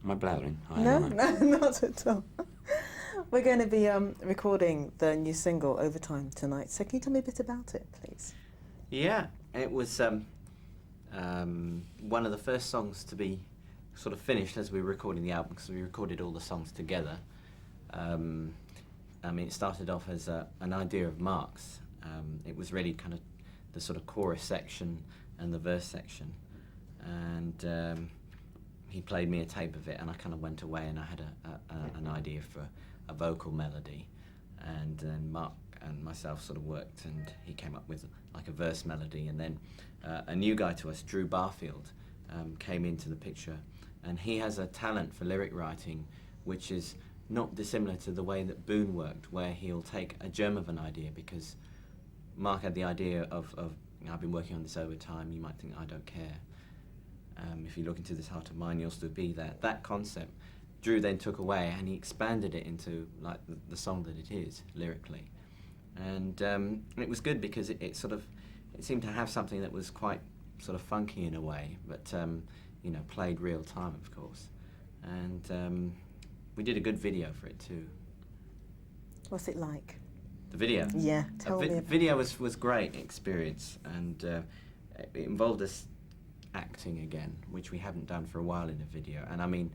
Am I blathering? No, not at all. We're going to be recording the new single, Overtime, tonight. So can you tell me a bit about it, please? Yeah, it was one of the first songs to be sort of finished as we were recording the album, because we recorded all the songs together. I mean, it started off as an idea of Mark's. It was really kind of the sort of chorus section and the verse section. And he played me a tape of it, and I kind of went away and I had an idea for a vocal melody. And then Mark and myself sort of worked, and he came up with like a verse melody. And then a new guy to us, Drew Barfield, came into the picture, and he has a talent for lyric writing which is not dissimilar to the way that Boone worked, where he'll take a germ of an idea, because Mark had the idea of you know, I've been working on this over time, you might think I don't care. If you look into this heart of mine, you'll still be there. That concept, Drew then took away and he expanded it into like the song that it is, lyrically. And it was good because it seemed to have something that was quite sort of funky in a way, but you know, played real time, of course. And we did a good video for it too. What's it like? The video? Yeah, tell me about it. The video was great experience, and it involved us acting again, which we haven't done for a while in a video. And I mean,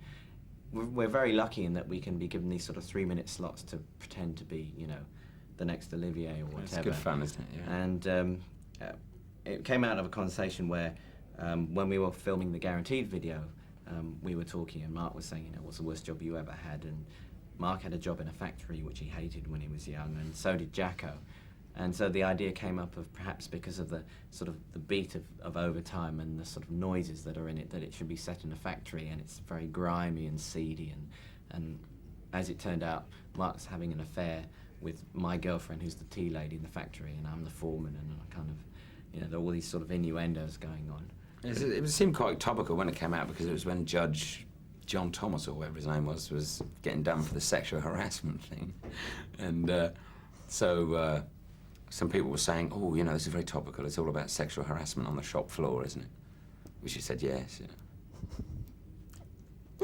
we're very lucky in that we can be given these sort of 3-minute slots to pretend to be, you know, the next Olivier or whatever. It's good fun, isn't it? Yeah. And it came out of a conversation where when we were filming the Guaranteed video, we were talking, and Mark was saying, you know, what's the worst job you ever had? And Mark had a job in a factory which he hated when he was young, and so did Jacko. And so the idea came up of perhaps because of the sort of the beat of Overtime and the sort of noises that are in it, that it should be set in a factory, and it's very grimy and seedy, and as it turned out, Mark's having an affair with my girlfriend, who's the tea lady in the factory, and I'm the foreman, and I kind of, you know, there are all these sort of innuendos going on. It seemed quite topical when it came out, because it was when Judge John Thomas, or whatever his name was getting done for the sexual harassment thing. And so some people were saying, oh, you know, this is very topical. It's all about sexual harassment on the shop floor, isn't it? Which he said, yes. You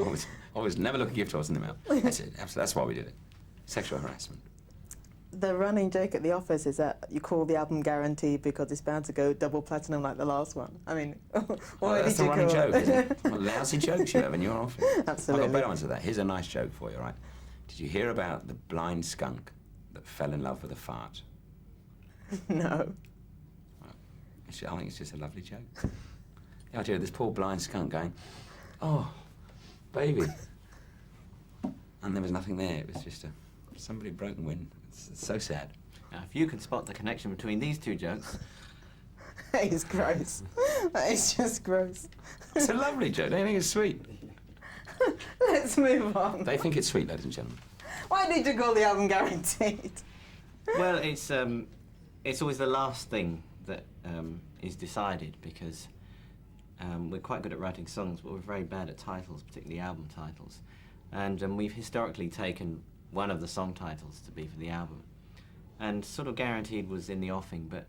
know. Always never look a gift horse in the mouth. That's it. That's why we did it. Sexual harassment. The running joke at the office is that you call the album Guaranteed because it's bound to go double platinum like the last one. I mean, why that's did you a running call joke, it? isn't it? What lousy jokes you have in your office. Absolutely. I've got better ones of that. Here's a nice joke for you, right? Did you hear about the blind skunk that fell in love with a fart? No. Well, I think it's just a lovely joke. The idea of this poor blind skunk going, oh, baby. And there was nothing there. It was just somebody broken wind. It's so sad. Now, if you can spot the connection between these two jokes... That is gross. That is just gross. It's a lovely joke. They think it's sweet. Let's move on. They think it's sweet, ladies and gentlemen. Why did you call the album Guaranteed? Well, it's always the last thing that is decided, because we're quite good at writing songs, but we're very bad at titles, particularly album titles. And we've historically taken one of the song titles to be for the album. And sort of Guaranteed was in the offing, but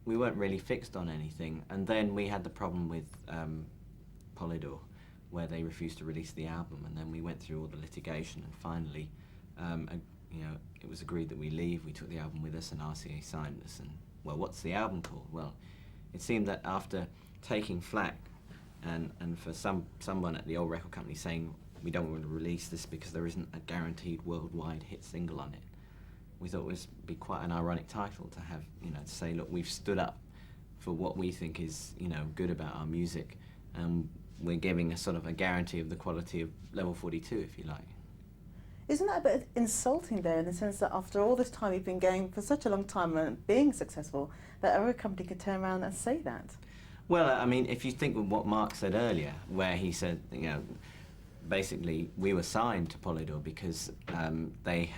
we weren't really fixed on anything. And then we had the problem with Polydor, where they refused to release the album, and then we went through all the litigation, and finally, you know, it was agreed that we leave. We took the album with us, and RCA signed us. And well, what's the album called? Well, it seemed that after taking flack, and for someone at the old record company saying we don't want to release this because there isn't a guaranteed worldwide hit single on it, we thought it would be quite an ironic title to have, you know, to say, look, we've stood up for what we think is, you know, good about our music, and we're giving a sort of a guarantee of the quality of Level 42, if you like. Isn't that a bit insulting there, in the sense that after all this time you've been going for such a long time and being successful, that every company could turn around and say that? Well, I mean, if you think of what Mark said earlier, where he said, you know, basically we were signed to Polydor because they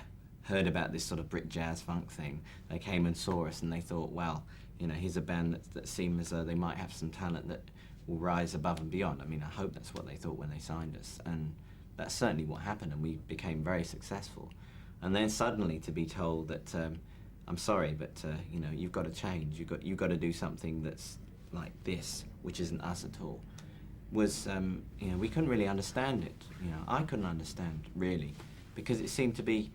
heard about this sort of Brit jazz funk thing. They came and saw us, and they thought, well, you know, here's a band that seems as though they might have some talent that will rise above and beyond. I mean, I hope that's what they thought when they signed us, and that's certainly what happened, and we became very successful. And then suddenly to be told that, I'm sorry, but you know, you've got to change. You've got to do something that's like this, which isn't us at all. was, you know, we couldn't really understand it. You know, I couldn't understand really, because it seemed to be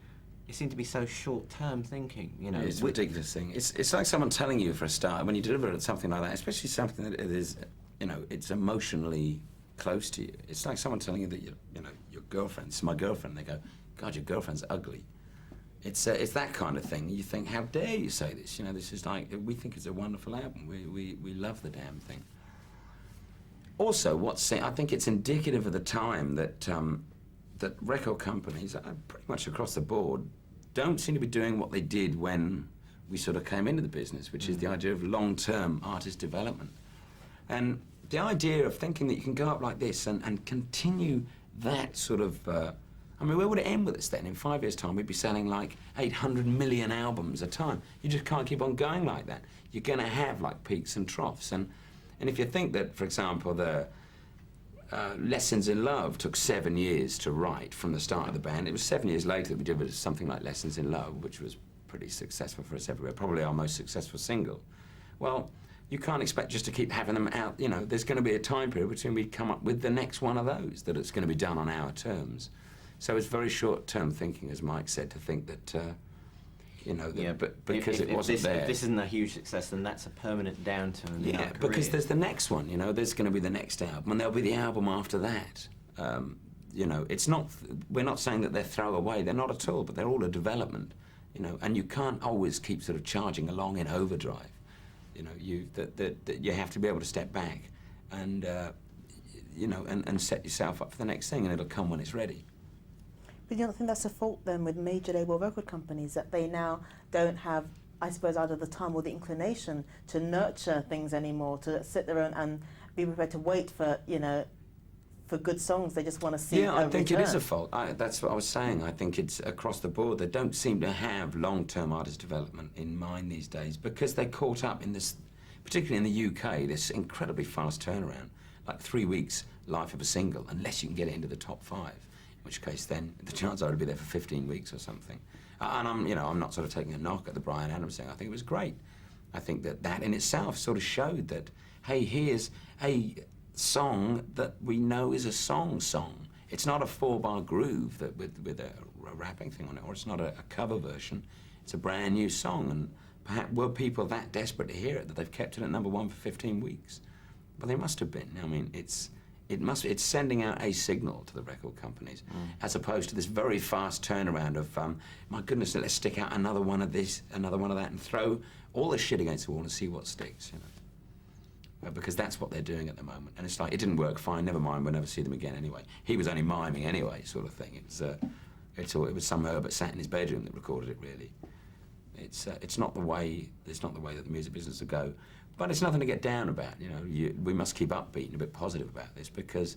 so short-term thinking. You know, it's a ridiculous thing. It's like someone telling you for a start when you deliver something like that, especially something that is, you know, it's emotionally close to you. It's like someone telling you that you know, your girlfriend. This is my girlfriend. They go, God, your girlfriend's ugly. It's that kind of thing. You think, how dare you say this? You know, this is like, we think it's a wonderful album. We love the damn thing. Also, I think it's indicative of the time that that record companies, pretty much across the board, don't seem to be doing what they did when we sort of came into the business, which is the idea of long-term artist development. And the idea of thinking that you can go up like this and continue that sort of, I mean, where would it end with us then? In 5 years' time, we'd be selling like 800 million albums a time. You just can't keep on going like that. You're going to have like peaks and troughs. And if you think that, for example, the Lessons in Love took 7 years to write from the start of the band. It was 7 years later that we did something like Lessons in Love, which was pretty successful for us everywhere, probably our most successful single. Well, you can't expect just to keep having them out. You know, there's going to be a time period between we come up with the next one of those that it's going to be done on our terms. So it's very short-term thinking, as Mike said, to think that, you know, that, yeah, but because it wasn't there. If this isn't a huge success, then that's a permanent downturn in our career. Because there's the next one, you know, there's going to be the next album, and there'll be the album after that. You know, it's not, we're not saying that they're throwaway, they're not at all, but they're all a development, you know, and you can't always keep sort of charging along in overdrive. You know, you have to be able to step back and, you know, and set yourself up for the next thing, and it'll come when it's ready. But you don't think that's a fault then with major label record companies, that they now don't have, I suppose, either the time or the inclination to nurture things anymore, to sit there and be prepared to wait for, you know, for good songs? They just want to see. Yeah, I think it is a fault. That's what I was saying. I think it's across the board. They don't seem to have long-term artist development in mind these days because they're caught up in this, particularly in the UK, this incredibly fast turnaround, like 3 weeks life of a single, unless you can get it into the top 5. In which case, then the chances are it'll be there for 15 weeks or something. And I'm not sort of taking a knock at the Bryan Adams thing. I think it was great. I think that in itself sort of showed that, hey, here's a song that we know is a song. It's not a 4-bar groove that with a rapping thing on it, or it's not a cover version. It's a brand new song, and perhaps were people that desperate to hear it that they've kept it at #1 for 15 weeks? Well, they must have been. I mean, it's sending out a signal to the record companies, as opposed to this very fast turnaround of, my goodness, let's stick out another one of this, another one of that, and throw all this shit against the wall and see what sticks, you know. Because that's what they're doing at the moment. And it's like, it didn't work, fine, never mind, we'll never see them again anyway. He was only miming anyway, sort of thing. It was some Herbert sat in his bedroom that recorded it, really. It's not the way that the music business will go. But it's nothing to get down about, you know. We must keep upbeat and a bit positive about this, because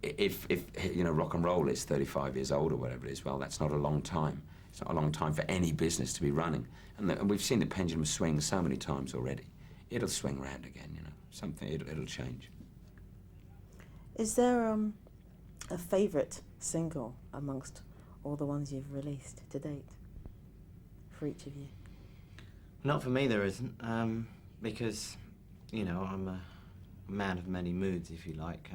if you know, rock and roll is 35 years old or whatever it is, well, that's not a long time. It's not a long time for any business to be running. And we've seen the pendulum swing so many times already. It'll swing round again, you know. It'll change. Is there a favourite single amongst all the ones you've released to date for each of you? Not for me, there isn't. Because, you know, I'm a man of many moods, if you like.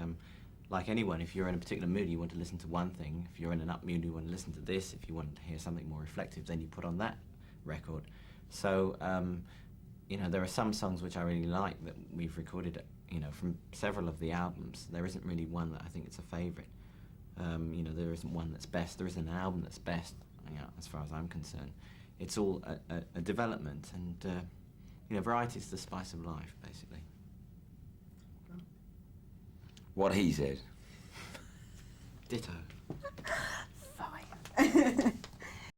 Like anyone, if you're in a particular mood, you want to listen to one thing. If you're in an up mood, you want to listen to this. If you want to hear something more reflective, then you put on that record. So, you know, there are some songs which I really like that we've recorded, you know, from several of the albums. There isn't really one that I think it's a favourite. You know, there isn't one that's best. There isn't an album that's best, you know, as far as I'm concerned. It's all a development, and you know, variety is the spice of life, basically. What he said. Ditto. Fine.